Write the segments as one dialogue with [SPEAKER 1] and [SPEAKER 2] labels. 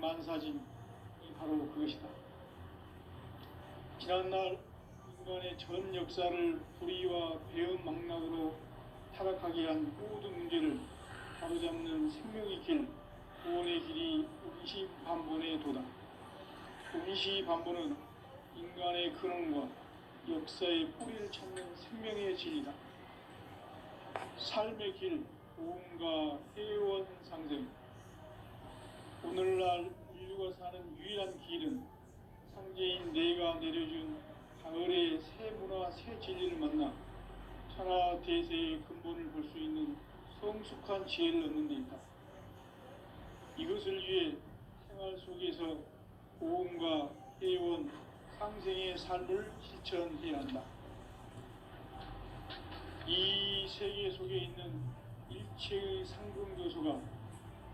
[SPEAKER 1] 만사진이 바로 그것이다. 지난날 인간의 전 역사를 불의와 배은망락으로 타락하게 한 모든 문제를 바로잡는 생명의 길, 구원의 길이 운시반본의 도다. 운시반본은 인간의 근원과 역사의 뿌리를 찾는 생명의 진리다. 삶의 길, 보험과 회원상생. 오늘날 인류가 사는 유일한 길은 상제인 내가 내려준 가을의 새 문화, 새 진리를 만나 천하 대세의 근본을 볼 수 있는 성숙한 지혜를 얻는 데 있다. 이것을 위해 생활 속에서 보험과 회원, 상생의 삶을 실천해야 한다. 이 세계 속에 있는 일체의 상승교소가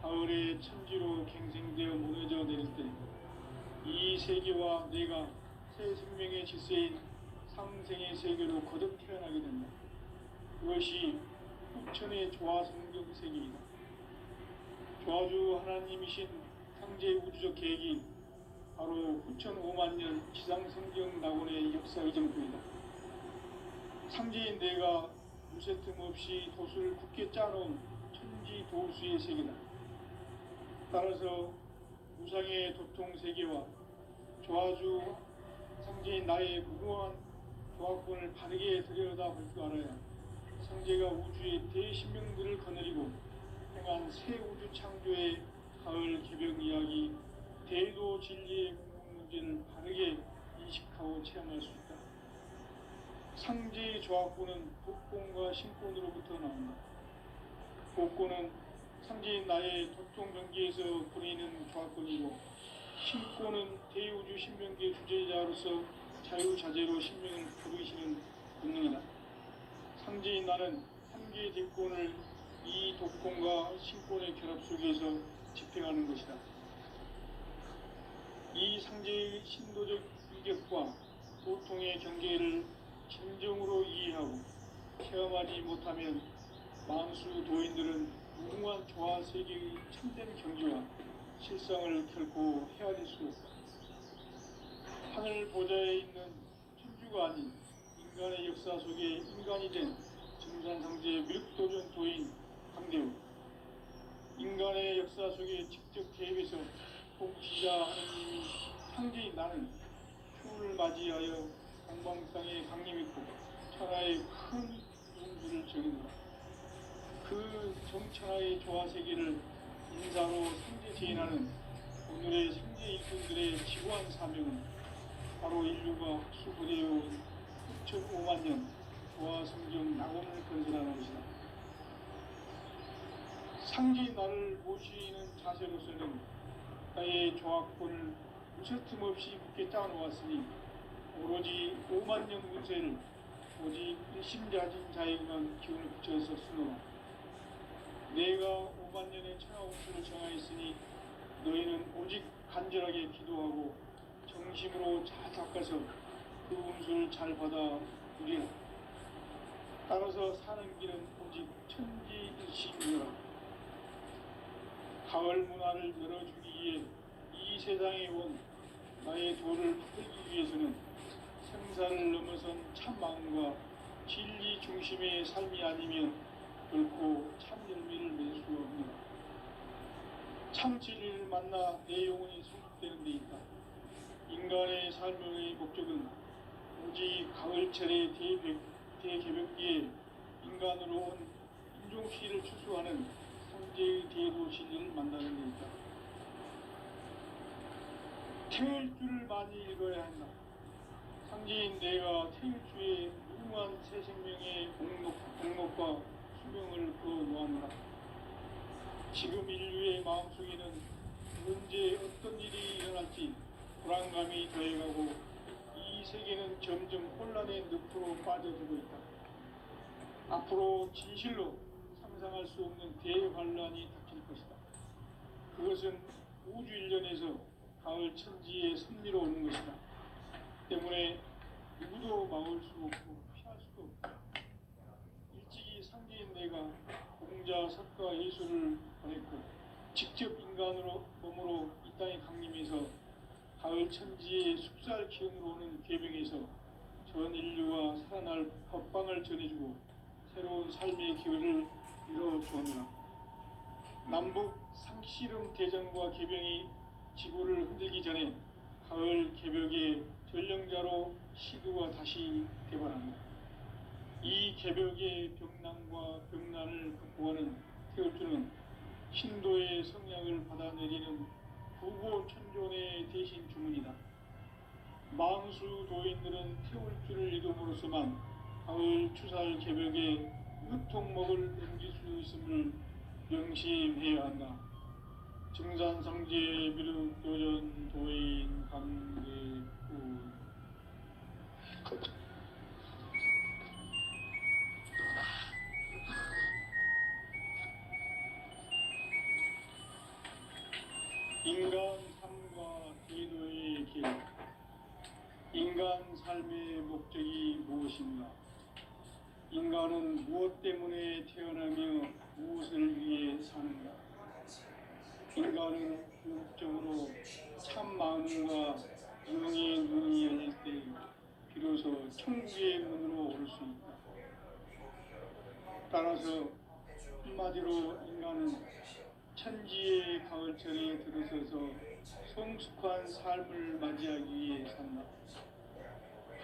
[SPEAKER 1] 가을의 천지로 갱생되어 무너져 내릴 때 이 세계와 내가 새 생명의 질서인 상생의 세계로 거듭 태어나게 된다. 그것이 후천의 조화성경 세계이다. 조화주 하나님이신 상제 우주적 계획이 바로 후천 5만 년 지상성경 낙원의 역사 의정표이다. 상제인 내가 무쇠틈 없이 도수를 굳게 짜놓은 천지 도수의 세계다. 따라서 우상의 도통 세계와 조화주 상제인 나의 무궁한 조화권을 바르게 들여다볼 줄 알아야 상제가 우주의 대신명들을 거느리고 행한 새 우주 창조의 가을 개벽 이야기, 대도 진리의 궁극 문제를 바르게 인식하고 체험할 수 있다. 상제의 조화권은 복권과 신권으로부터 나온다. 복권은 상제인 나의 도통 경계에서 부리는 조화권이고, 신권은 대우주 신명계 주제자로서 자유자재로 신명을 부르시는 본능이다. 상제인 나는 한계의 대권을 이 독권과 신권의 결합 속에서 집행하는 것이다. 이 상제의 신도적 위격과 보통의 경계를 진정으로 이해하고 체험하지 못하면 만수 도인들은 무궁한 조화 세계의 참된 경지와 실상을 결코 헤아릴 수 없다. 하늘 보좌에 있는 천주가 아닌 인간의 역사 속에 인간이 된 증산상제의 밀도전 도인 강대우. 인간의 역사 속에 직접 개입해서 통치자 하느님이 상제인 나는 추운을 맞이하여 공방땅에 강림했고 천하의 큰 용주를 정했노라. 그 정천하의 조화세계를 인사로 상제 제인하는 오늘의 상제 일꾼들의 지구한 사명은 바로 인류가 수고되어온 6,5만 년 조화성경 낙원을 건설하는 것이다. 상제인 나를 모시는 자세로서는 나의 조화권을 무쇠틈 없이 굳게 짜놓았으니 오로지 5만 년 운세를 오직 일심자진 자에게만 기운을 붙여서 쓰노라. 내가 5만 년의 천하 운수를 정하였으니 너희는 오직 간절하게 기도하고 정심으로 잘 닦아서 그 운수를 잘 받아 누리라. 따라서 사는 길은 오직 천지일심이라. 가을 문화를 열어주기 위해 이 세상에 온 나의 도를 풀기 위해서는 생사를 넘어선 참 마음과 진리 중심의 삶이 아니면 결코 참 열매를 맺을 수 없느라. 참 진리를 만나 내 영혼이 성숙되는 데 있다. 인간의 삶의 목적은 오직 가을철의 대개벽기에 인간으로 온 인종시를 추수하는 상제의 대도 진리를 만나는 데 있다. 태일 줄을 많이 읽어야 한다. 상제인 내가 태일주의 무궁한 새 생명의 공목과 수명을 그어놓았노라. 지금 인류의 마음속에는 언제 어떤 일이 일어날지 불안감이 더해가고 이 세계는 점점 혼란의 늪으로 빠져들고 있다. 앞으로 진실로 상상할 수 없는 대환란이 닥칠 것이다. 그것은 우주 일련에서 가을 천지의 섭리로 오는 것이다. 때문에 누구도 막을 수 없고 피할 수도 없다. 일찍이 상제인 내가 공자, 석가, 예수를 보냈고 직접 인간으로 몸으로 이 땅에 천지의 숲살 기운으로 오는 계병에서 전 인류와 살아날 법방을 전해주고 새로운 삶의 기회를 이뤄주었노라. 남북 상씨름 대전과 계병이 지구를 흔들기 전에 가을 개벽의 전령자로 시드와 다시 대발한다. 이 개벽의 병난과 병난을 극복하는 태울주는 신도의 성약을 받아내리는 부고천존의 대신 주문이다. 망수 도인들은 태울주를 이름으로서만 가을 추살 개벽에 유통목을 넘길 수 있음을 명심해야 한다. 증산상제 미륵도전 도인 강대구. 인간 삶과 기도의 길. 인간 삶의 목적이 무엇인가? 인간은 무엇 때문에 태어나며 무엇을 위해 사는가? 인간은 궁극적으로 참 마음과 영의 눈이 열릴 때 비로소 천국의 문으로 올 수 있다. 따라서 한마디로 인간은 천지의 가을철에 들어서서 성숙한 삶을 맞이하기 위해 산다.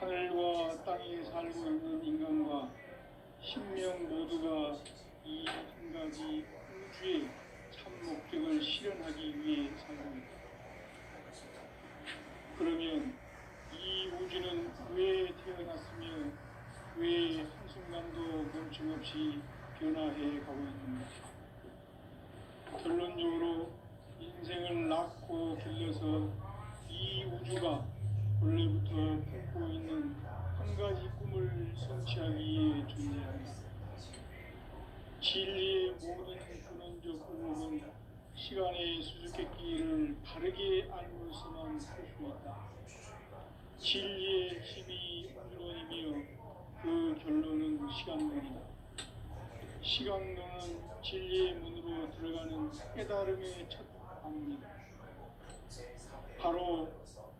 [SPEAKER 1] 하늘과 땅에 살고 있는 인간과 신명 모두가 이 한 가지 우주의 참 목적을 실현하기 위해 살고 있다. 그러면 이 우주는 왜 태어났으며 왜 한순간도 멈춤없이 변화해 가고 있는가? 결론적으로 인생을 낳고 길러서 이 우주가 원래부터 품고 있는 한 가지 꿈을 성취하기 위해 존재한다. 진리의 모든 근원적 의목은 시간의 수수께끼를 바르게 알고서만 할 수 있다. 진리의 힘이 우주론이며 그 결론은 시간론이다. 시간론은 진리의 문으로 들어가는 깨달음의 첫 방문이다. 바로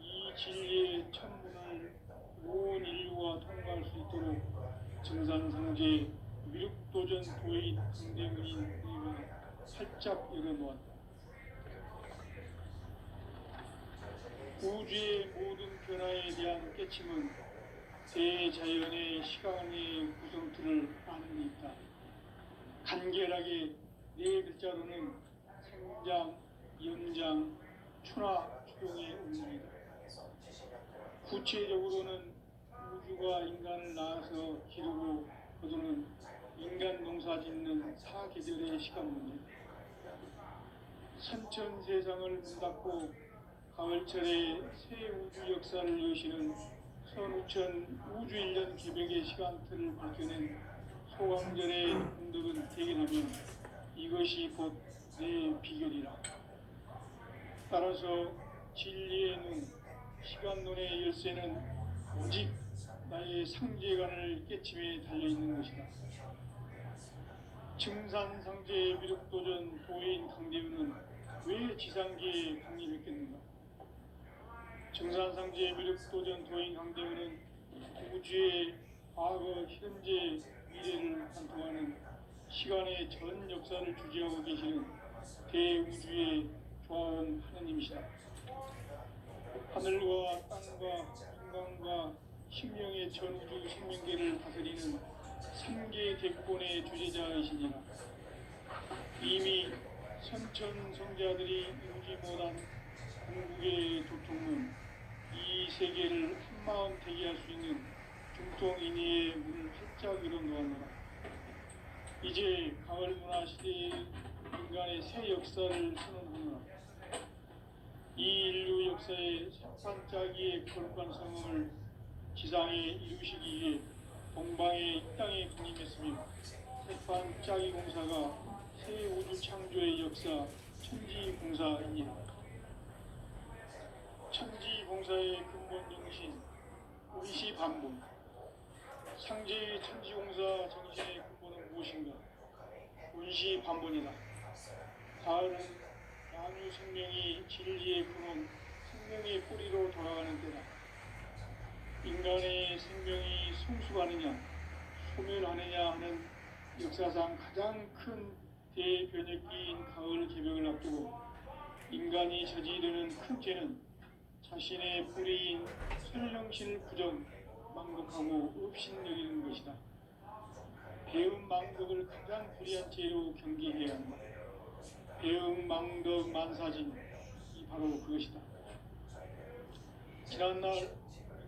[SPEAKER 1] 이 진리의 첫 문을 온 인류가 통과할 수 있도록 증산상제 미륵도전 도인 강대문인 우리가 활짝 열어놓았다. 우주의 모든 변화에 대한 깨침은 대자연의 시간의 구성틀을 아는 데 있다. 간결하게 네 글자로는 생장, 연장, 추나 추동의 운명이다. 구체적으로는 우주가 인간을 낳아서 기르고 거두는 인간 농사 짓는 사계절의 시간 문제. 선천 세상을 문 닫고 가을철에 새 우주 역사를 여시는 선우천 우주 1년 개벽의 시간틀을 밝혀낸 소강절의 운덕은 대견하며 이것이 곧 내 비결이라. 따라서 진리의 눈, 시간론의 열쇠는 오직 나의 상제관을 깨침에 달려있는 것이다. 증산상제 미륵도전 도인 강대우는 왜 지상계에 강림했겠는가? 증산상제 미륵도전 도인 강대우는 우주의 과거, 현재, 미래를 관통하는 시간의 전 역사를 주재하고 계시는 대우주의 조화원 하나님이시다. 하늘과 땅과 인간과 신명의 전우주 생명계를 다스리는 3개 대권의 주제자이시니라. 이미 선천성자들이 이루지 못한 궁극의 도통은 이 세계를 한마음 되게 할 수 있는 중통인의의 문을 활짝 열어놓았노라. 이제 가을 문화 시대의 인간의 새 역사를 선언하노라. 이 인류 역사의 산짜기의 거룩한 성음을 지상에 이루시기 위해 동방의 이 땅에 강림했으며 새판짜기 공사가 새 우주 창조의 역사 천지공사입니다. 천지공사의 근본 정신 의시반복. 상제의 천지공사 정신의 근본은 무엇인가? 의시반복이다. 가을은 만유 생명이 진리의 근원 생명의 뿌리로 돌아가는 때다. 인간의 생명이 성숙하느냐 소멸하느냐 하는 역사상 가장 큰 대변혁기인 가을 개벽을 앞두고 인간이 저지르는 큰 죄는 자신의 뿌리인 선령신을 부정, 망독하고 업신여기는 것이다. 배음 망독을 가장 불의한 죄로 경계해야 한다. 배음 망독 만사진 이 바로 그것이다. 지난날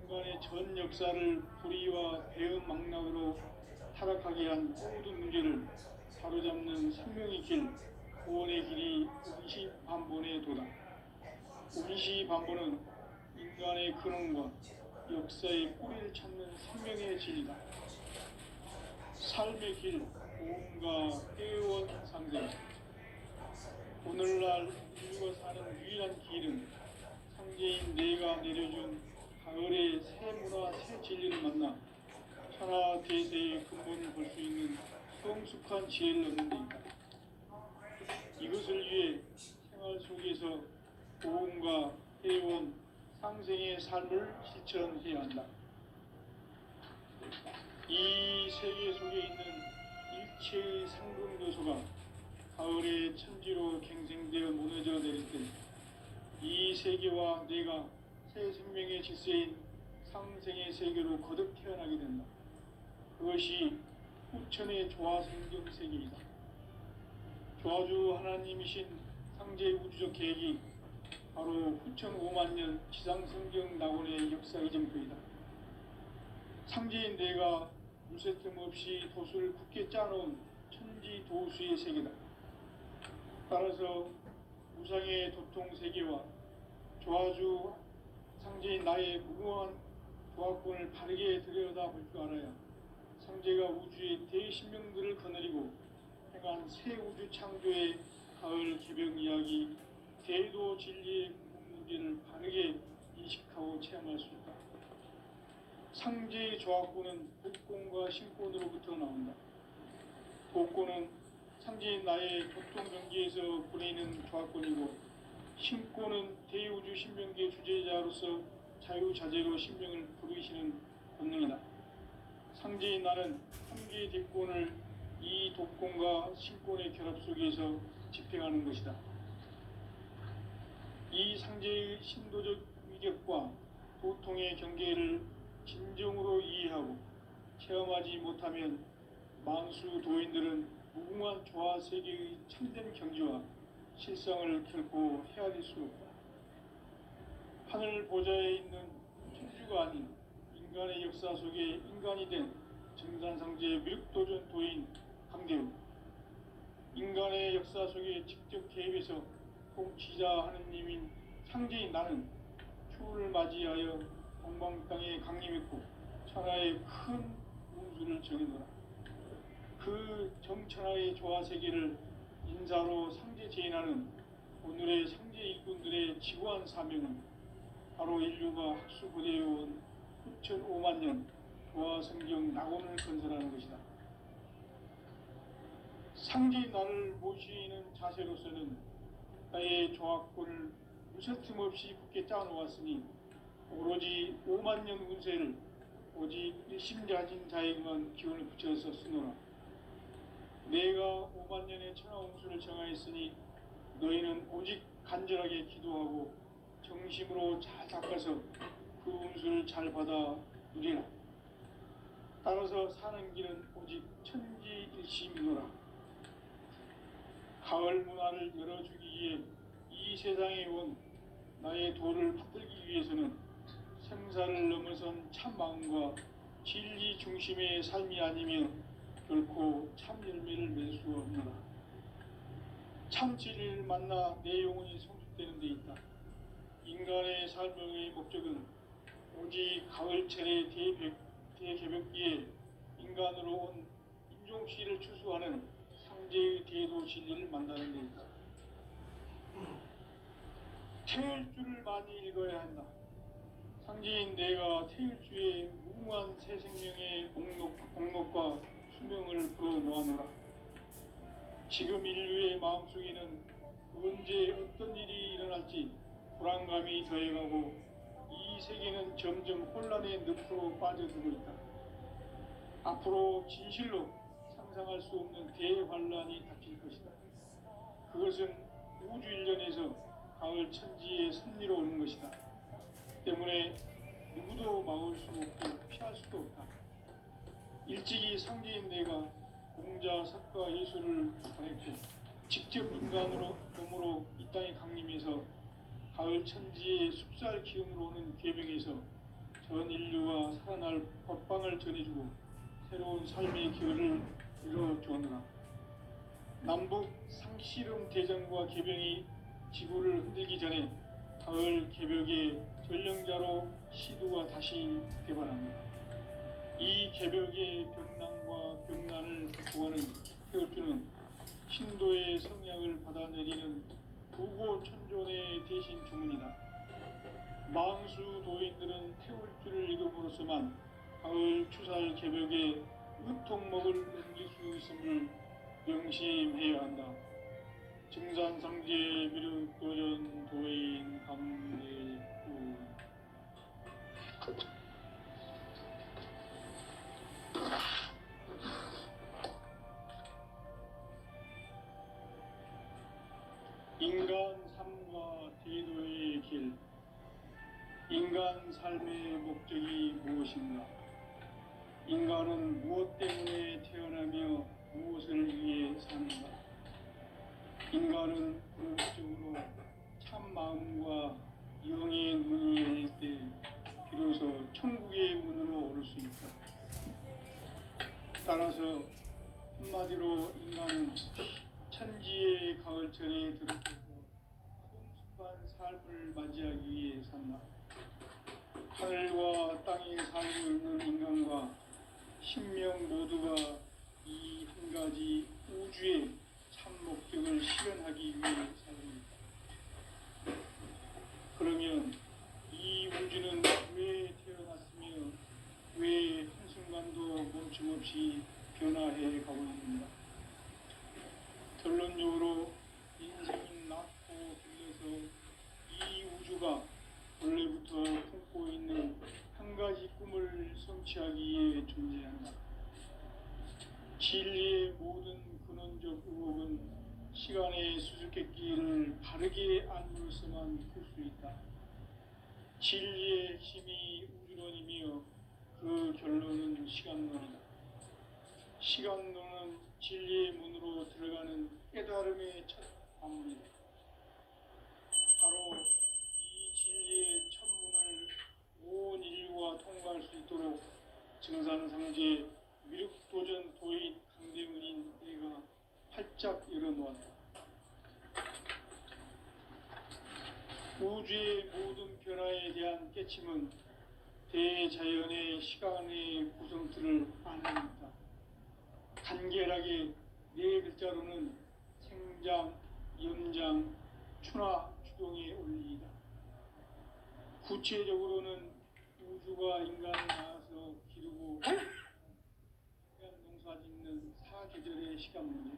[SPEAKER 1] 인간의 전 역사를 불의와 배음 망락으로 타락하게 한 모든 문제를 바로잡는 생명의 길, 구원의 길이 운시반본의 도다. 운시반본은 인간의 근원과 역사의 뿌리를 찾는 생명의 진이다. 삶의 길, 고음과 회원 상대. 오늘날 인류가 사는 유일한 길은 상제인 내가 내려준 가을의 새 문화, 새 진리를 만나 천하 대세의 근본을 볼 수 있는 성숙한 지혜를 얻는 데 있다. 이것을 위해 생활 속에서 고음과 회원, 상생의 삶을 실천해야 한다. 이 세계 속에 있는 일체의 상금 요소가 가을의 천지로 갱생되어 무너져 내릴 때 이 세계와 내가 새 생명의 질서인 상생의 세계로 거듭 태어나게 된다. 그것이 후천의 조화성경 세계이다. 조화주 하나님이신 상제의 우주적 계획이 바로 후천 5만년 지상성경 낙원의 역사 이정표이다. 상제인 내가 물새틈 없이 도수를 굳게 짜놓은 천지 도수의 세계다. 따라서 우상의 도통 세계와 조화주 상제인 나의 무궁한 조화권을 바르게 들여다볼 줄 알아야 상제가 우주의 대신명들을 거느리고 행한 새 우주 창조의 가을 개벽 이야기, 대도 진리의 문제를 바르게 인식하고 체험할 수 있다. 상제의 조화권은 복권과 신권으로부터 나온다. 복권은 상제인 나의 보통 경계에서 보내는 조화권이고, 신권은 대우주 신명계 주제자로서 자유자재로 신명을 부르시는 본능이다. 상제인 나는 삼계의 대권을 이 독권과 신권의 결합 속에서 집행하는 것이다. 이 상제의 신도적 위격과 도통의 경계를 진정으로 이해하고 체험하지 못하면 만수 도인들은 무궁한 조화 세계의 참된 경지와 실상을 결코 헤아릴 수 없다. 하늘 보좌에 있는 천주가 아닌 인간의 역사 속에 인간이 된 정산상제의 밀도전 도인 강대우, 인간의 역사 속에 직접 개입해서 통치자 하느님인 상제인 나는 추후를 맞이하여 동방 땅에 강림했고 천하의 큰 운수를 정해놓아 그 정천하의 조화 세계를 인사로 상제 제인하는 오늘의 상제 일꾼들의 지구한 사명은 바로 인류가 학수고대해온 후천 5만년 조화 성경 낙원을 건설하는 것이다. 상제인 나를 모시는 자세로서는 나의 조화권을 무쇠틈 없이 굳게 짜놓았으니 오로지 5만년 운세를 오직 일심자진 자에게만 기운을 붙여서 쓰노라. 내가 5만년의 천하운수를 정하였으니 너희는 오직 간절하게 기도하고 정심으로 잘 닦아서 그 운수를 잘 받아 누리라. 따라서 사는 길은 오직 천지일심이노라. 가을 문화를 열어주기 위해 이 세상에 온 나의 도를 받들기 위해서는 생사를 넘어선 참 마음과 진리 중심의 삶이 아니면 결코 참 열매를 맺을 수 없노라. 참 진리를 만나 내 영혼이 성숙되는 데 있다. 인간의 삶의 목적은 오직 가을철의 대개벽기에 인간으로 온 인종씨를 추수하는 상제의 대도 진리를 만나는 데 있다. 태일주를 많이 읽어야 한다. 상제인 내가 태일주의 무궁한 새 생명의 목록과 수명을 불어놓아노라. 지금 인류의 마음속에는 언제 어떤 일이 일어날지 불안감이 더해가고 이 세계는 점점 혼란의 늪으로 빠져들고 있다. 앞으로 진실로 상상할 수 없는 대환란이 닥칠 것이다. 그것은 우주 일련에서 가을 천지의 섭리로 오는 것이다. 때문에 누구도 막을 수 없고 피할 수도 없다. 일찍이 상제인 내가 공자, 석가, 예수를 보냈고 직접 인간으로 몸으로 이 땅에 강림해서 가을 천지의 숲살 기운으로 오는 계명에서 전 인류와 살아날 법방을 전해주고 새로운 삶의 기회를 이뤄주었노라. 남북 상씨름 대전과 계병이 지구를 흔들기 전에 가을 개벽의 전령자로 시도가 다시 개발합니다. 이 개벽의 병난과 병난을 극복하는 태울주는 신도의 성약을 받아내리는 부고천존의 대신 주문이다. 망수 도인들은 태울주를 읽음으로써만 가을 추살 개벽에 으통목을 넘길 수 있음을 명심해야 한다. 증산상제 미륵도전 도인 감례구. 인간 삶과 대도의 길. 인간 삶의 목적이 무엇인가? 인간은 무엇 때문에 태어나며 무엇을 위해 사는가? 인간은 궁극적으로 참 마음과 영의 문을 열릴 때 비로소 천국의 문으로 오를 수 있다. 따라서 한마디로 인간은 천지의 가을철에 들어서서 성숙한 삶을 맞이하기 위해 산다. 하늘과 땅에 살고 있는 인간과 신명 모두가 이 한 가지 우주의 참 목적을 실현하기 위해 살입니다. 그러면 이 우주는 왜 태어났으며 왜 한순간도 멈춤없이 변화해 가고 있는가? 결론적으로 인생은 낳고 길러서 이 우주가 원래부터 품고 있는 한 가지 꿈을 성취하기 위해 존재한다. 진리의 모든 근원적 의혹은 시간의 수수께끼를 바르게 안으로서만 풀 수 있다. 진리의 핵심이 우주론이며 그 결론은 시간론이다. 시간론은 진리의 문으로 들어가는 깨달음의 첫 관문이다. 바로 이 진리의 첫 문을 온 인류가 통과할 수 있도록 증산상제 미륵도전 도인 강대문인 내가 활짝 열어놓았다. 우주의 모든 변화에 대한 깨침은 대자연의 시간의 구성틀을 아닙니다. 간결하게 네 글자로는 생장, 염장, 추나, 추동의 원리이다. 구체적으로는 우주가 인간을 낳아서 기르고 농사 짓는 사계절의 시간문제,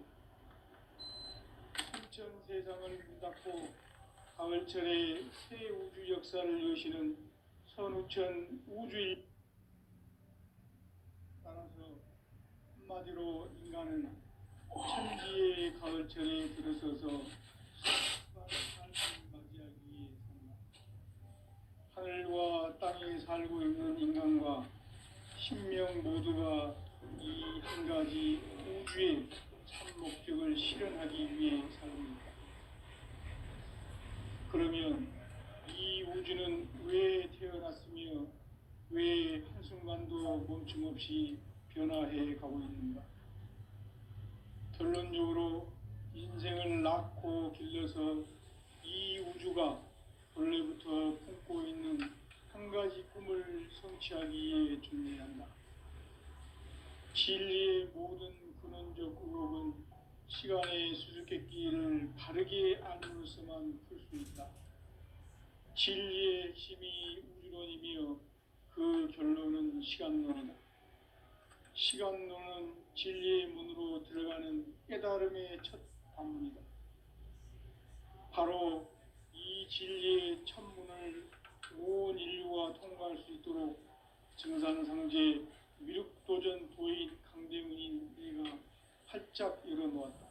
[SPEAKER 1] 순천 세상을 문 닫고 가을철에 새 우주 역사를 여시는 선우천 우주일. 따라서 한마디로 인간은 천지의 가을철에 들어서서 수많은 삶을 맞이하기 위해 산다. 하늘과 땅에 살고 있는 인간과 신명 모두가 이 한 가지 우주의 참 목적을 실현하기 위해 살고 있다. 그러면 이 우주는 왜 태어났으며 왜 한순간도 멈춤없이 변화해 가고 있는가? 결론적으로 인생을 낳고 길러서 이 우주가 원래부터 품고 있는 한 가지 꿈을 성취하기 위해 존재한다. 진리의 모든 근원적 의혹은 시간의 수수께끼를 바르게 안으로서만 풀 수 있다. 진리의 핵심이 우주론이며 그 결론은 시간론이다. 시간론은 진리의 문으로 들어가는 깨달음의 첫 관문이다. 바로 이 이 진리의 천문을 온 인류가 통과할 수 있도록 증산상제 미륵도전 도인 강대문인 내가 활짝 열어놓았다.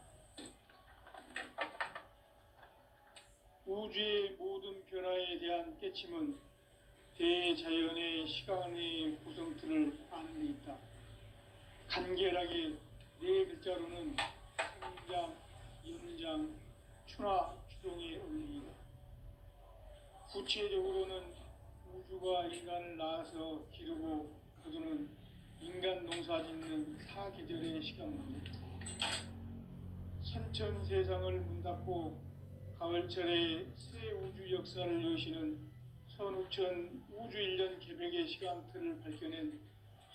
[SPEAKER 1] 우주의 모든 변화에 대한 깨침은 대자연의 시간의 구성틀을 아는 데 있다. 간결하게 네 글자로는 성장, 연장, 추나 추동의 원리이다. 구체적으로는 우주가 인간을 낳아서 기르고 거두는 인간 농사 짓는 사계절의 시간 문제. 선천 세상을 문 닫고 가을철에 새 우주 역사를 여시는 선우천 우주 1년 개벽의 시간틀을 밝혀낸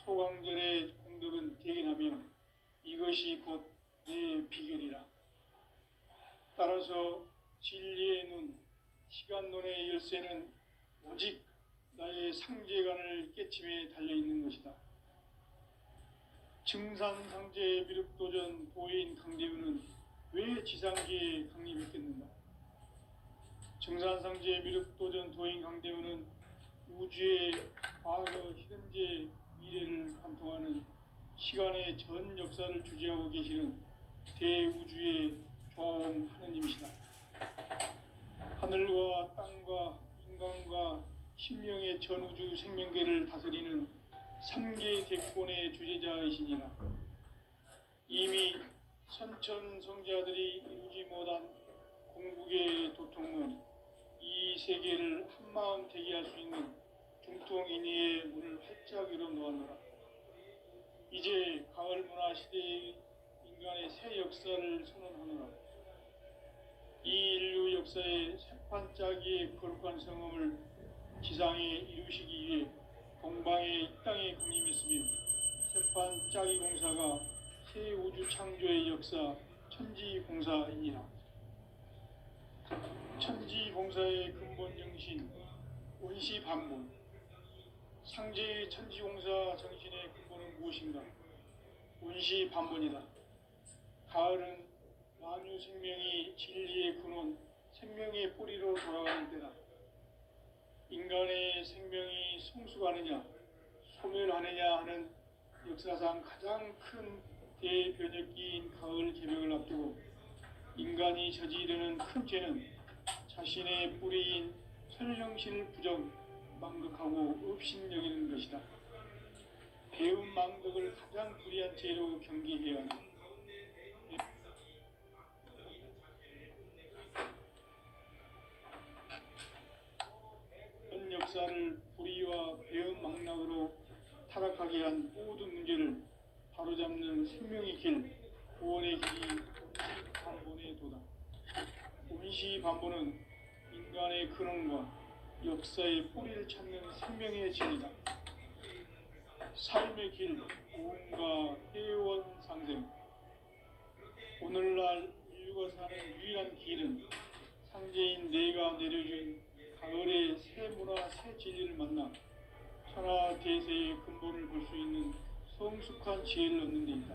[SPEAKER 1] 소강절의 공덕은 대견하며 이것이 곧 내 비결이라. 따라서 진리의 눈, 시간론의 열쇠는 오직 나의 상제관을 깨침에 달려있는 것이다. 증산상제 미륵도전 도인 강대우는 왜 지상계에 강림했겠는가? 증산상제 미륵도전 도인 강대우는 우주의 과거, 현재, 미래를 관통하는 시간의 전 역사를 주재하고 계시는 대우주의 조화원 하느님이시다. 하늘과 땅과 인간과 신명의 전우주 생명계를 다스리는 3개 대권의 주제자이시니라. 이미 선천성자들이 이루지 못한 공국의 도통은 이 세계를 한마음 되게 할 수 있는 중통인의의 문을 활짝 열어놓았노라. 이제 가을 문화 시대의 인간의 새 역사를 선언하노라. 이 인류 역사의 새판짜기의 거룩한 성음을 지상에 이루시기 위해 동방의 이 땅에 강림했으며 새판짜기 공사가 새 우주 창조의 역사 천지공사이니라. 천지공사의 근본 정신 원시반본. 상제의 천지공사 정신의 근본은 무엇인가? 원시반본이다. 가을은 만유 생명이 진리의 근원, 생명의 뿌리로 돌아가는 때다. 인간의 생명이 성숙하느냐, 소멸하느냐 하는 역사상 가장 큰 대변혁기인 가을 개벽을 앞두고 인간이 저지르는 큰 죄는 자신의 뿌리인 선령신을 부정, 망극하고 업신여기는 것이다. 배운 망덕을 가장 불의한 죄로 경계해야 한다. 현 역사를 불의와 배운 망락으로 타락하게 한 모든 문제를 바로잡는 생명의 길, 구원의 길이 원시반본의 도다. 원시반본은 인간의 근원과 역사의 뿌리를 찾는 생명의 진이다. 삶의 길, 고음과 회원 상생. 오늘날 인류가 사는 유일한 길은 상제인 내가 내려준 가을의 새 문화, 새 진리를 만나 천하 대세의 근본을 볼 수 있는 성숙한 지혜를 얻는 데 있다.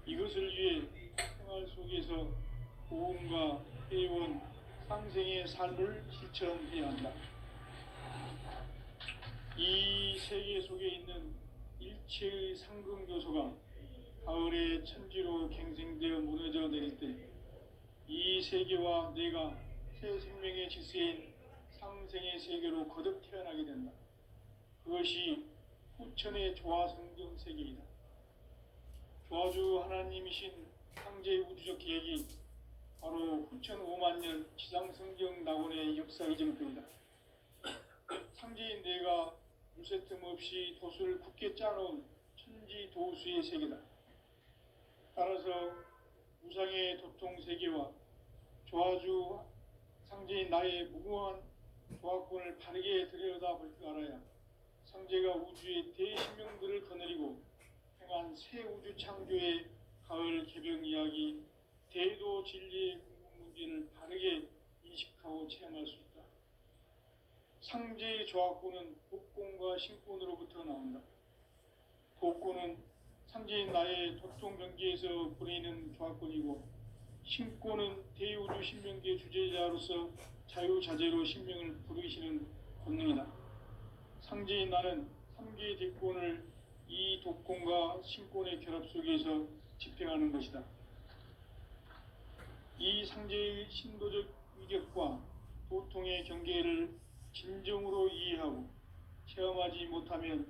[SPEAKER 1] 이것을 위해 생활 속에서 고음과 회원, 상생의 삶을 실천해야 한다. 이 세계 속에 있는 일체의 상금 요소가 가을의 천지로 갱생되어 무너져 내릴 때 이 세계와 내가 새 생명의 질서인 상생의 세계로 거듭 태어나게 된다. 그것이 후천의 조화성경 세계이다. 조화주 하나님이신 상제의 우주적 계획이 바로 후천 5만 년 지상성경 낙원의 역사 이정표이다. 상제인 내가 물새틈 없이 도수를 굳게 짜놓은 천지도수의 세계다. 따라서 우상의 도통 세계와 조화주 상제인 나의 무궁한 조화권을 바르게 들여다볼 줄 알아야 상제가 우주의 대신명들을 거느리고 행한 새 우주 창조의 가을 개벽 이야기, 대도 진리의 궁극 문제를 바르게 인식하고 체험할 수 있다. 상제의 조화권은 복권과 신권으로부터 나온다. 복권은 상제인 나의 도통 경계에서 보내는 조화권이고 신권은 대우주 신명기의 주제자로서 자유자재로 신명을 부르시는 본능이다. 상제인 나는 3개의 대권을 이 독권과 신권의 결합 속에서 집행하는 것이다. 이 상제의 신도적 위격과 도통의 경계를 진정으로 이해하고 체험하지 못하면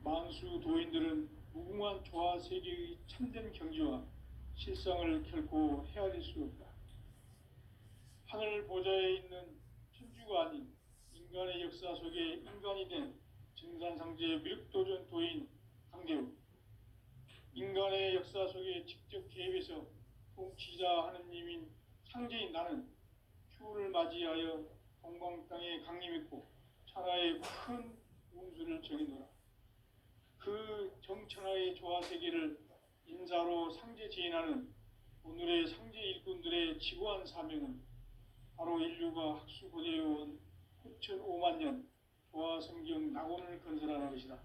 [SPEAKER 1] 만수 도인들은 무궁한 조화 세계의 참된 경지와 실상을 결코 헤아릴 수 없다. 하늘 보좌에 있는 천주가 아닌 인간의 역사 속에 인간이 된 증산상제의 미륵도전 도인 강대우, 인간의 역사 속에 직접 개입해서 통치자 하느님인 상제인 나는 휴를 맞이하여 동방 땅에 강림했고 천하의 큰 운수를 정해놓아 그 정천하의 조화세계를 인사로 상제 지인하는 오늘의 상제 일꾼들의 지고한 사명은 바로 인류가 학수고대해온 9,5만 년 조화성경 낙원을 건설하는 것이다.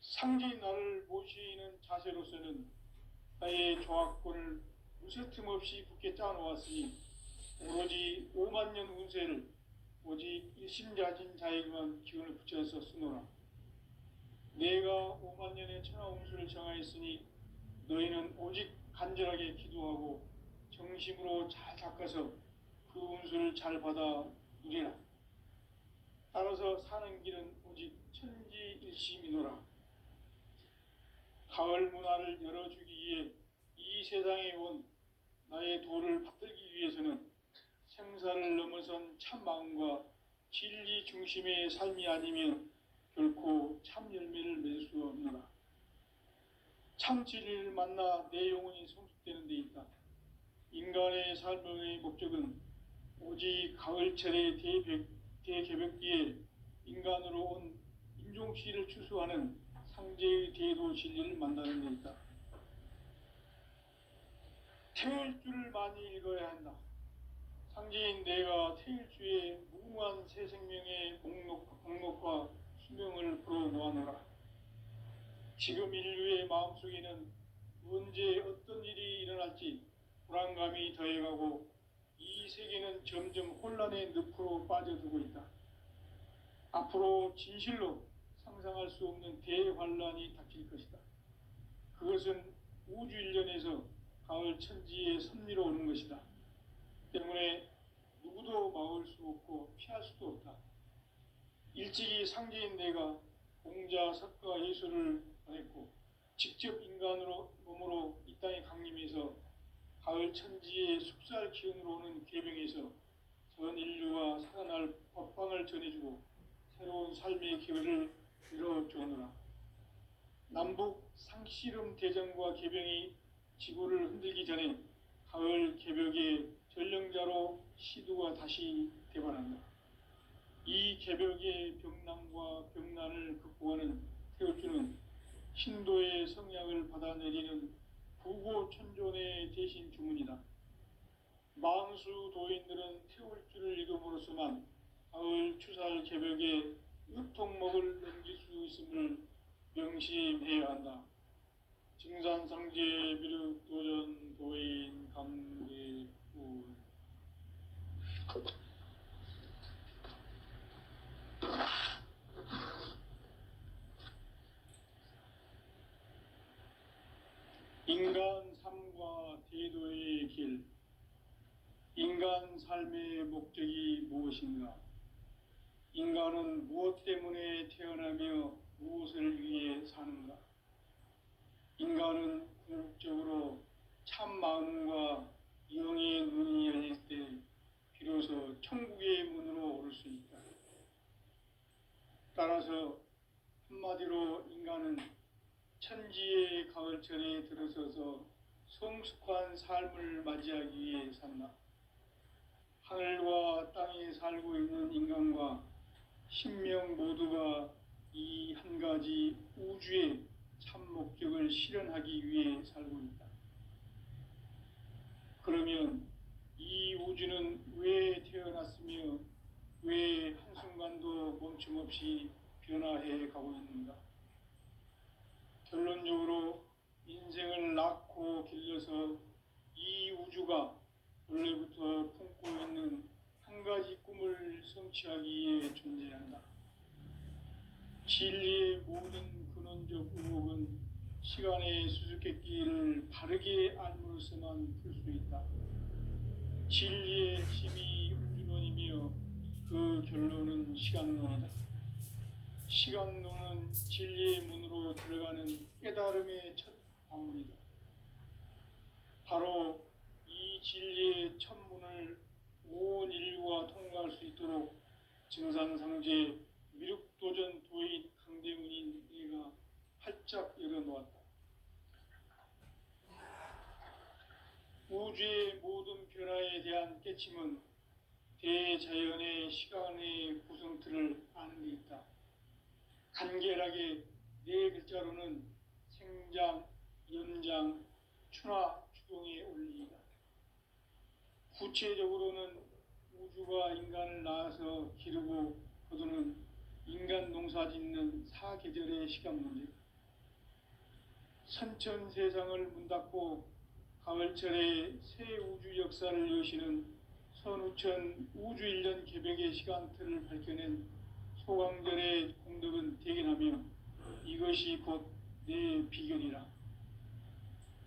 [SPEAKER 1] 상제인 나를 모시는 자세로서는 나의 조화권을 무쇠틈 없이 굳게 짜놓았으니 오로지 5만 년 운세를 오직 일심자진 자에게만 기운을 붙여서 쓰노라. 내가 5만 년의 천하 운수를 정하였으니 너희는 오직 간절하게 기도하고 정심으로 잘 닦아서 그 운수를 잘 받아 누리라. 따라서 사는 길은 오직 천지일심이노라. 가을 문화를 열어주기 위해 이 세상에 온 나의 도를 받들기 위해서는 생사를 넘어선 참 마음과 진리 중심의 삶이 아니면 결코 참 열매를 맺을 수 없노라. 참 진리를 만나 내 영혼이 성숙되는 데 있다. 인간의 삶의 목적은 오직 가을철의 대개벽기에 인간으로 온 인종씨를 추수하는 상제의 대도 진리를 만나는 데 있다. 태일주를 많이 읽어야 한다. 상제인 내가 태일주의 무궁한 새 생명의 목록과 수명을 풀어놓아노라. 지금 인류의 마음속에는 언제 어떤 일이 일어날지 불안감이 더해가고 이 세계는 점점 혼란의 늪으로 빠져들고 있다. 앞으로 진실로 상상할 수 없는 대환란이 닥칠 것이다. 그것은 우주 일련에서 가을 천지의 섭리로 오는 것이다. 때문에 누구도 막을 수 없고 피할 수도 없다. 일찍이 상제인 내가 공자, 석가, 예수를 보냈고 직접 인간으로 몸으로 이 땅에 강림해서 가을 천지의 숙살 기운으로 오는 계병에서 전 인류와 살아날 법방을 전해주고 새로운 삶의 기회를 열어주노라. 남북 상씨름 대전과 계병이 지구를 흔들기 전에 가을 개벽의 전령자로 시두가 다시 대반한다. 이 개벽의 병난과 병난을 극복하는 태울주는 신도의 성약을 받아내리는 부고천존의 대신 주문이다. 만수 도인들은 태울주를 읽음으로써만 가을 추살 개벽에 유통목을 넘길 수 있음을 명심해야 한다. 증산상제 미륵도전 도인 강대훈. 인간 삶과 대도의 길. 인간 삶의 목적이 무엇인가? 인간은 무엇 때문에 태어나며 무엇을 위해 사는가? 인간은 궁극적으로 참 마음과 영의 눈이 열릴 때 비로소 천국의 문으로 오를 수 있다. 따라서 한마디로 인간은 천지의 가을철에 들어서서 성숙한 삶을 맞이하기 위해 산다. 하늘과 땅에 살고 있는 인간과 신명 모두가 이 한 가지 우주의 참 목적을 실현하기 위해 살고 있다. 그러면 이 우주는 왜 태어났으며 왜 한순간도 멈춤없이 변화해 가고 있는가? 결론적으로 인생을 낳고 길러서 이 우주가 원래부터 품고 있는 한 가지 꿈을 성취하기 위해 존재한다. 진리의 모든 근원적 의혹은 시간의 수수께끼를 바르게 알므로서만 풀 수 있다. 진리의 힘이 우주론이며 그 결론은 시간론이다. 시간론은 진리의 문으로 들어가는 깨달음의 첫 방문이다. 바로 이 진리의 첫 문을 온 인류가 통과할 수 있도록 증산상제 미륵도전 도인 강대문인 내가 활짝 열어놓았다. 우주의 모든 변화에 대한 깨침은 대자연의 시간의 구성틀을 아는 데 있다. 간결하게 네 글자로는 생장, 연장, 추나 추동의 원리이다. 구체적으로는 우주가 인간을 낳아서 기르고 거두는 인간 농사 짓는 사계절의 시간 문제, 선천 세상을 문 닫고 가을철에 새 우주 역사를 여시는 선우천 우주 1년 개벽의 시간틀을 밝혀낸 소강절의 공덕은 대견하며 이것이 곧 내 비결이라.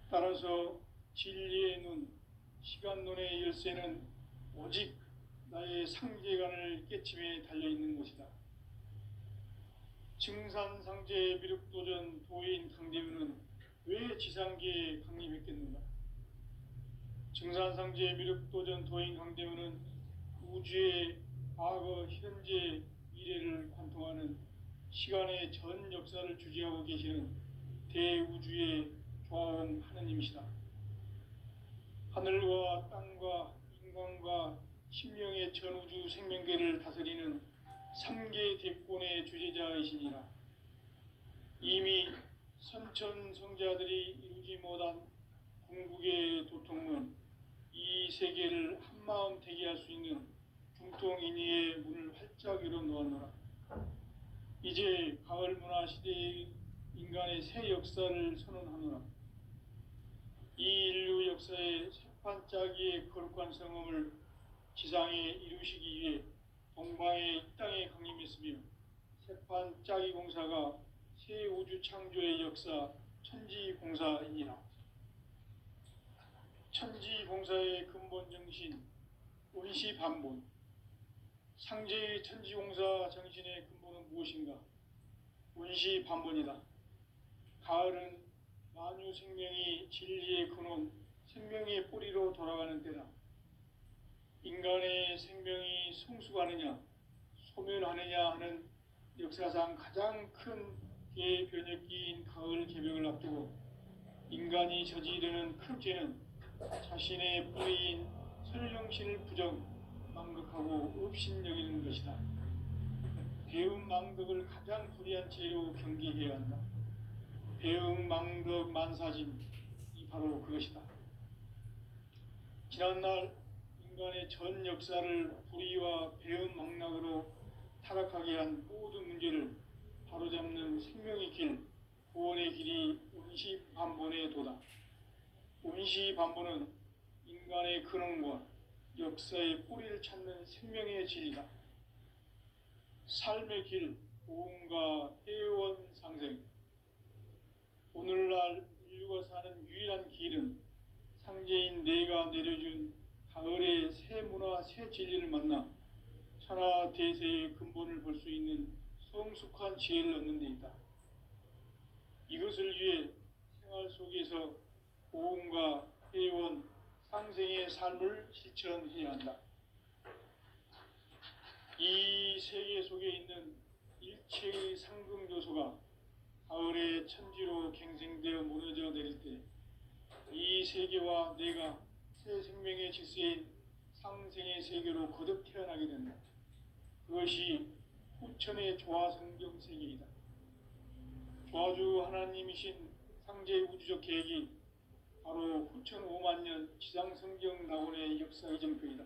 [SPEAKER 1] 따라서 진리의 눈, 시간론의 열쇠는 오직 나의 상제관을 깨침에 달려있는 것이다. 증산상제 미륵도전 도인 강대문은 왜 지상계에 강림했겠는가? 증산상제 미륵도전 도인 강대문은 우주의 과거, 현재, 미래를 관통하는 시간의 전 역사를 주재하고 계시는 대우주의 조화원 하느님이시다. 하늘과 땅과 인간과 신명의 전우주 생명계를 다스리는 3계 대권의 주재자이시니라. 이미 선천성자들이 이루지 못한 궁극의 도통은 이 세계를 한마음 되게 할 수 있는 중통인의의 문을 활짝 열어놓았노라. 이제 가을 문화 시대의 인간의 새 역사를 선언하노라. 이 인류 역사의 새판짜기의 거룩한 성음을 지상에 이루시기 위해 동방의 이 땅에 강림했으며 새판짜기 공사가 새 우주 창조의 역사 천지공사이니라. 천지공사의 근본 정신 원시반본, 상제의 천지공사 정신의 근본은 무엇인가? 원시반본이다. 가을은 만유 생명이 진리의 근원, 생명의 뿌리로 돌아가는 때다. 인간의 생명이 성숙하느냐, 소멸하느냐 하는 역사상 가장 큰 대변혁기인 가을 개벽을 앞두고 인간이 저지르는 큰 죄는 자신의 뿌리인 설령신을 부정, 망극하고 업신여기는 것이다. 배움 망덕을 가장 불의한 죄로 경계해야 한다. 배움 망덕 만사짐이 바로 그것이다. 지난날 인간의 전 역사를 불의와 배움 망락으로 타락하게 한 모든 문제를 바로잡는 생명의 길, 구원의 길이 원시반본의 도다. 원시반본은 인간의 근원과 역사의 뿌리를 찾는 생명의 진리다. 삶의 길, 보험과 회원 상생. 오늘날 인류가 사는 유일한 길은 상제인 내가 내려준 가을의 새 문화, 새 진리를 만나 천하 대세의 근본을 볼 수 있는 성숙한 지혜를 얻는 데 있다. 이것을 위해 생활 속에서 보험과 회원, 상생의 삶을 실천해야 한다. 이 세계 속에 있는 일체의 상금 요소가 가을의 천지로 갱생되어 무너져 내릴 때 이 세계와 내가 새 생명의 질서인 상생의 세계로 거듭 태어나게 된다. 그것이 후천의 조화성경 세계이다. 조화주 하나님이신 상제 우주적 계획이 바로 후천 5만 년 지상성경 낙원의 역사 이정표이다.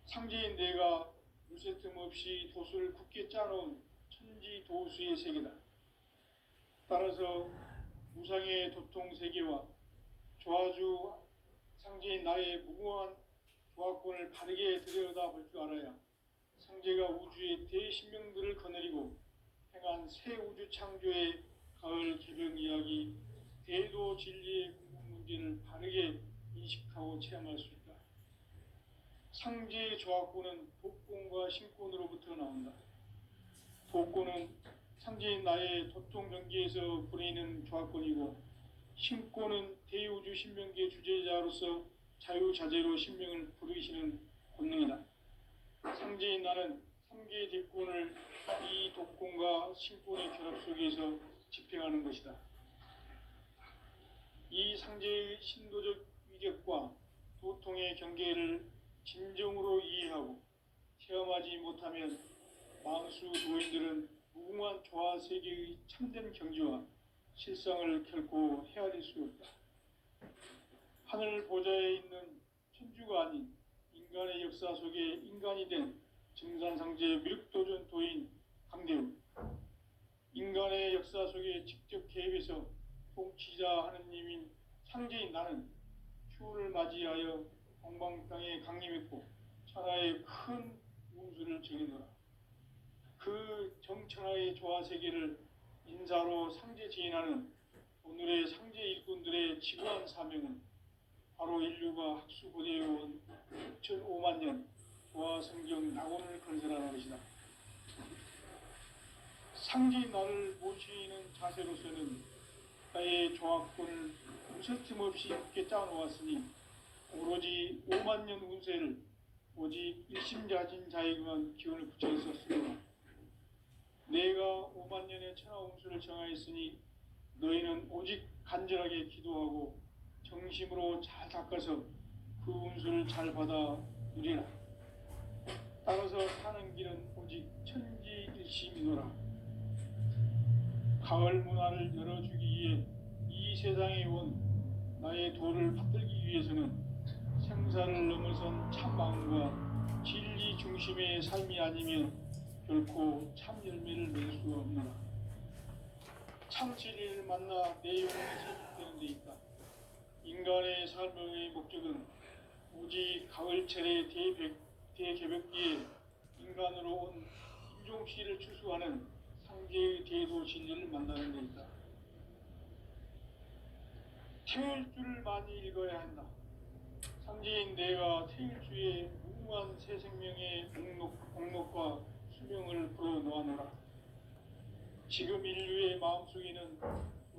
[SPEAKER 1] 상제인 내가 물새 틈 없이 도수를 굳게 짜놓은 천지 도수의 세계다. 따라서 무상의 도통 세계와 조화주 상제인 나의 무궁한 조합권을 바르게 들여다볼 줄 알아야 상제가 우주의 대신명들을 거느리고 행한 새 우주 창조의 가을 개벽 이야기, 대도 진리의 궁극 문제를 바르게 인식하고 체험할 수 있다. 상제의 조합권은 독권과 신권으로부터 나온다. 독권은 상제인 나의 도통 경계에서 보내는 조합권이고, 신권은 대우주 신명기의 주제자로서 자유자재로 신명을 부르시는 권능이다. 상제인 나는 3개의 대권을 이 독권과 신권의 결합 속에서 집행하는 것이다. 이 상제의 신도적 위격과 도통의 경계를 진정으로 이해하고 체험하지 못하면 망수 도인들은 무궁한 조화 세계의 참된 경지와 실상을 결코 헤아릴 수 없다. 하늘 보좌에 있는 천주가 아닌 인간의 역사 속에 인간이 된 증산상제 미륵도전 도인 강대우, 인간의 역사 속에 직접 개입해서 통치자 하느님인 상제인 나는 휴를 맞이하여 동방 땅에 강림했고 천하의 큰 운수를 정해놓아 그 정천하의 조화 세계를 인사로 상제 지인하는 오늘의 상제 일꾼들의 지구한 사명은 바로 인류가 학수고대해온 6,5만 년 조화 성경 낙원을 건설하는 것이다. 상제인 나를 모시는 자세로서는 나의 조합권을 무쇠틈 없이 굳게 짜놓았으니 오로지 5만 년 운세를 오직 일심자진 자에게만 기운을 붙여 있었으므로 내가 5만 년의 천하 운수를 정하였으니 너희는 오직 간절하게 기도하고 정심으로 잘 닦아서 그 운수를 잘 받아 누리라. 따라서 사는 길은 오직 천지일심이노라. 가을 문화를 열어주기 위해 이 세상에 온 나의 도를 받들기 위해서는 생사를 넘어선 참마음과 진리 중심의 삶이 아니면 결코 참 열매를 맺을 수 없노라. 참 진리를 만나 내 영혼이 세집되는 데 있다. 인간의 삶의 목적은 오직 가을철의 대개벽기에 인간으로 온 인종씨를 추수하는 상제의 대도 진리를 만나는 데 있다. 태일주를 많이 읽어야 한다. 상제인 내가 태일주의 무궁한 새 생명의 목록과 수명을 불어놓아노라. 지금 인류의 마음속에는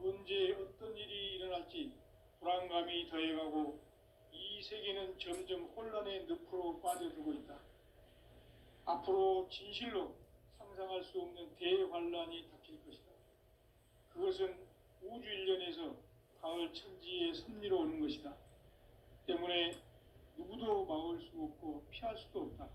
[SPEAKER 1] 언제 어떤 일이 일어날지 불안감이 더해가고 이 세계는 점점 혼란의 늪으로 빠져들고 있다. 앞으로 진실로 상상할 수 없는 대환란이 닥칠 것이다. 그것은 우주 일련에서 가을 천지의 섭리로 오는 것이다. 때문에 누구도 막을 수 없고 피할 수도 없다.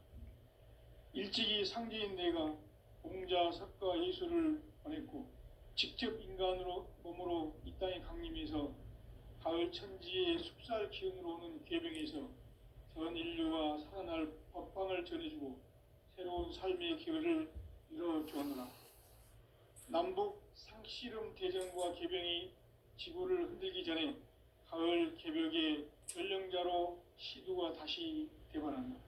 [SPEAKER 1] 일찍이 상제인 내가 공자, 석가, 예수를 보냈고 직접 인간으로 몸으로 이 땅에 강림해서 가을 천지의 숲살 기운으로 오는 계병에서 전 인류가 살아날 법방을 전해주고 새로운 삶의 기회를 이뤄주었노라. 남북 상씨름 대전과 계병이 지구를 흔들기 전에 가을 개벽의 전령자로 시두가 다시 대발한다.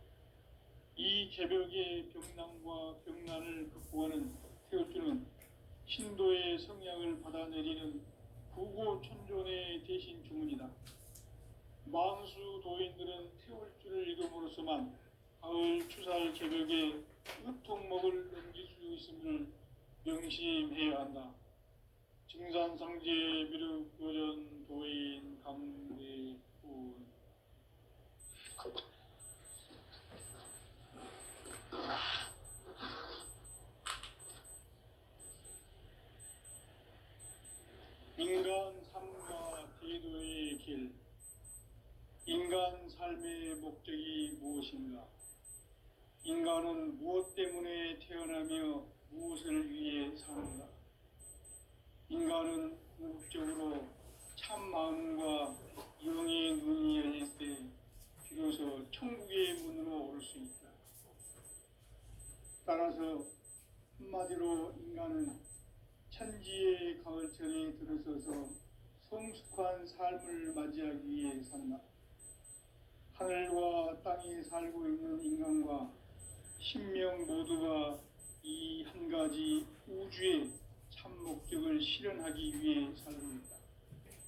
[SPEAKER 1] 이 개벽의 병난과 병난을 극복하는 태울주는 신도의 성향을 받아내리는 부고천존의 대신 주문이다. 망수 도인들은 태울주를 읽음으로써만 가을 추살 개벽의 으통목을 넘길 수 있음을 명심해야 한다. 증산상제 미륵도전 도인 강대훈. 인간 삶과 대도의 길. 인간 삶의 목적이 무엇인가? 인간은 무엇 때문에 태어나며 무엇을 위해 사는가? 인간은 궁극적으로 참 마음과 영의 눈이 열릴 때 비로소 천국의 문으로 올 수 있다. 따라서 한마디로 인간은 천지의 가을철에 들어서서 성숙한 삶을 맞이하기 위해 산다. 하늘과 땅에 살고 있는 인간과 신명 모두가 이 한 가지 우주의 참 목적을 실현하기 위해 살습니다.